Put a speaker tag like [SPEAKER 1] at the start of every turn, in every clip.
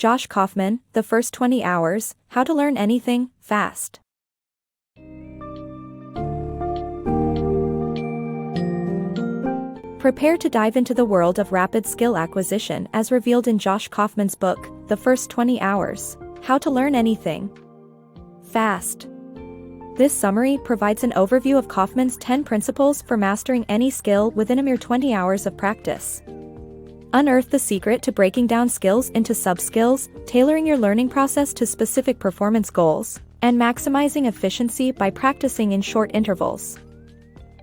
[SPEAKER 1] Josh Kaufman, The First 20 Hours, How to Learn Anything, Fast. Prepare to dive into the world of rapid skill acquisition as revealed in Josh Kaufman's book, The First 20 Hours, How to Learn Anything, Fast. This summary provides an overview of Kaufman's 10 principles for mastering any skill within a mere 20 hours of practice. Unearth the secret to breaking down skills into sub-skills, tailoring your learning process to specific performance goals, and maximizing efficiency by practicing in short intervals.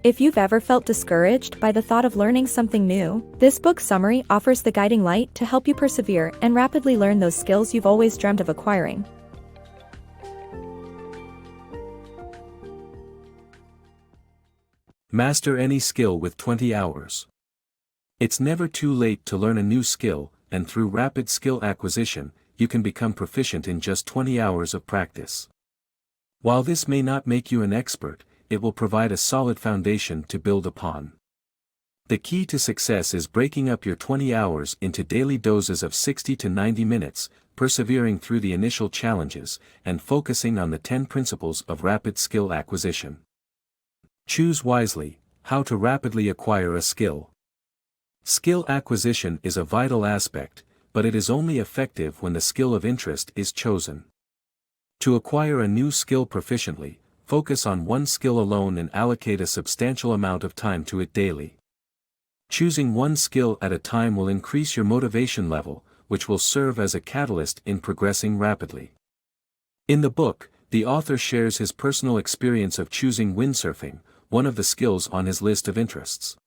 [SPEAKER 1] If you've ever felt discouraged by the thought of learning something new, this book summary offers the guiding light to help you persevere and rapidly learn those skills you've always dreamt of acquiring.
[SPEAKER 2] Master any skill with 20 hours. It's never too late to learn a new skill, and through rapid skill acquisition, you can become proficient in just 20 hours of practice. While this may not make you an expert, it will provide a solid foundation to build upon. The key to success is breaking up your 20 hours into daily doses of 60 to 90 minutes, persevering through the initial challenges, and focusing on the 10 principles of rapid skill acquisition. Choose wisely. How to rapidly acquire a skill. Skill acquisition is a vital aspect, but it is only effective when the skill of interest is chosen. To acquire a new skill proficiently, focus on one skill alone and allocate a substantial amount of time to it daily. Choosing one skill at a time will increase your motivation level, which will serve as a catalyst in progressing rapidly. In the book, the author shares his personal experience of choosing windsurfing, one of the skills on his list of interests.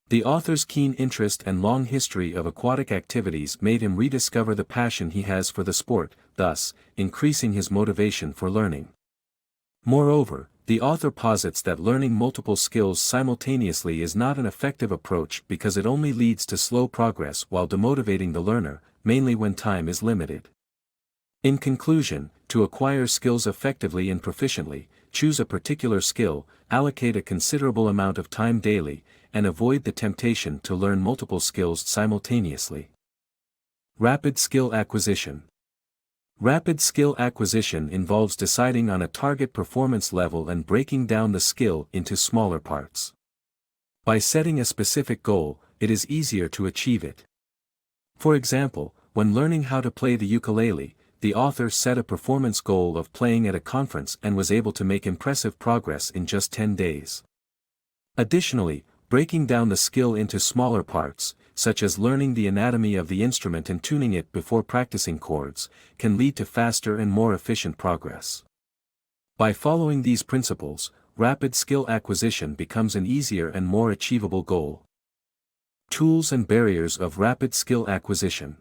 [SPEAKER 2] The author's keen interest and long history of aquatic activities made him rediscover the passion he has for the sport, thus, increasing his motivation for learning. Moreover, the author posits that learning multiple skills simultaneously is not an effective approach because it only leads to slow progress while demotivating the learner, mainly when time is limited. In conclusion, to acquire skills effectively and proficiently, choose a particular skill, allocate a considerable amount of time daily, and avoid the temptation to learn multiple skills simultaneously. Rapid skill acquisition. Rapid skill acquisition involves deciding on a target performance level and breaking down the skill into smaller parts. By setting a specific goal, it is easier to achieve it. For example, when learning how to play the ukulele, the author set a performance goal of playing at a conference and was able to make impressive progress in just 10 days. Additionally, breaking down the skill into smaller parts, such as learning the anatomy of the instrument and tuning it before practicing chords, can lead to faster and more efficient progress. By following these principles, rapid skill acquisition becomes an easier and more achievable goal. Tools and barriers of rapid skill acquisition.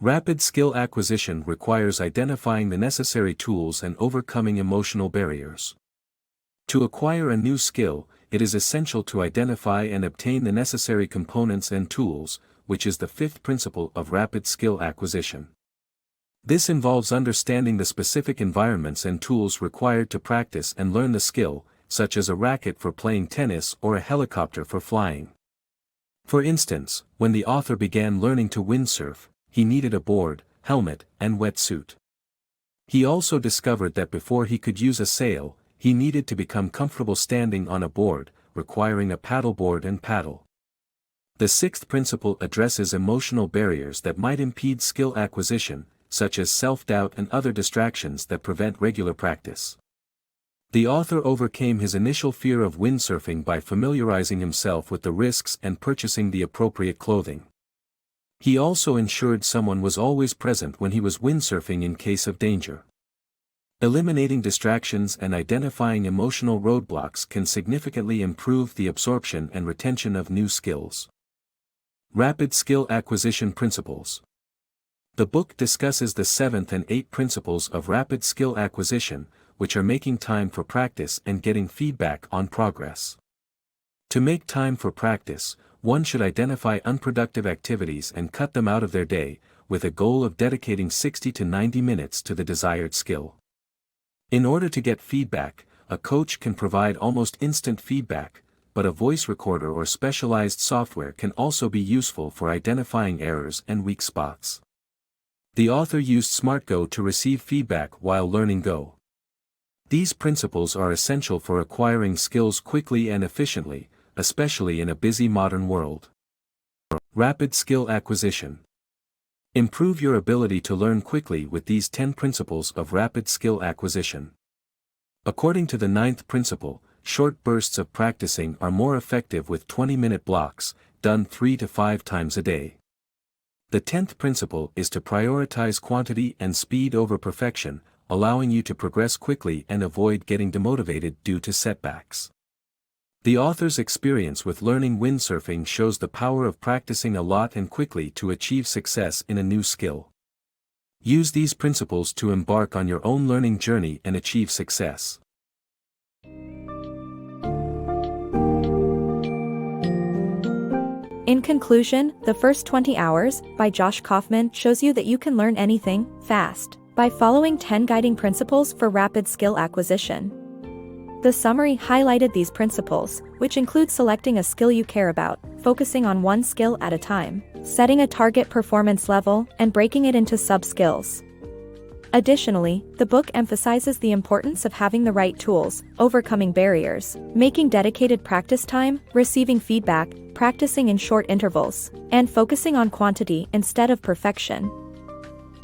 [SPEAKER 2] Rapid skill acquisition requires identifying the necessary tools and overcoming emotional barriers. To acquire a new skill, it is essential to identify and obtain the necessary components and tools, which is the fifth principle of rapid skill acquisition. This involves understanding the specific environments and tools required to practice and learn the skill, such as a racket for playing tennis or a helicopter for flying. For instance, when the author began learning to windsurf, he needed a board, helmet, and wetsuit. He also discovered that before he could use a sail, he needed to become comfortable standing on a board, requiring a paddleboard and paddle. The sixth principle addresses emotional barriers that might impede skill acquisition, such as self-doubt and other distractions that prevent regular practice. The author overcame his initial fear of windsurfing by familiarizing himself with the risks and purchasing the appropriate clothing. He also ensured someone was always present when he was windsurfing in case of danger. Eliminating distractions and identifying emotional roadblocks can significantly improve the absorption and retention of new skills. Rapid skill acquisition principles. The book discusses the seventh and eighth principles of rapid skill acquisition, which are making time for practice and getting feedback on progress. To make time for practice, one should identify unproductive activities and cut them out of their day, with a goal of dedicating 60 to 90 minutes to the desired skill. In order to get feedback, a coach can provide almost instant feedback, but a voice recorder or specialized software can also be useful for identifying errors and weak spots. The author used SmartGo to receive feedback while learning Go. These principles are essential for acquiring skills quickly and efficiently, especially in a busy modern world. Rapid skill acquisition. Improve your ability to learn quickly with these 10 principles of rapid skill acquisition. According to the 9th principle, short bursts of practicing are more effective with 20-minute blocks, done 3 to 5 times a day. The 10th principle is to prioritize quantity and speed over perfection, allowing you to progress quickly and avoid getting demotivated due to setbacks. The author's experience with learning windsurfing shows the power of practicing a lot and quickly to achieve success in a new skill. Use these principles to embark on your own learning journey and achieve success.
[SPEAKER 1] In conclusion, The First 20 Hours, by Josh Kaufman, shows you that you can learn anything, fast, by following 10 guiding principles for rapid skill acquisition. The summary highlighted these principles, which include selecting a skill you care about, focusing on one skill at a time, setting a target performance level, and breaking it into sub-skills. Additionally, the book emphasizes the importance of having the right tools, overcoming barriers, making dedicated practice time, receiving feedback, practicing in short intervals, and focusing on quantity instead of perfection.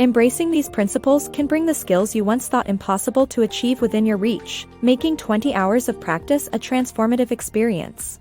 [SPEAKER 1] Embracing these principles can bring the skills you once thought impossible to achieve within your reach, making 20 hours of practice a transformative experience.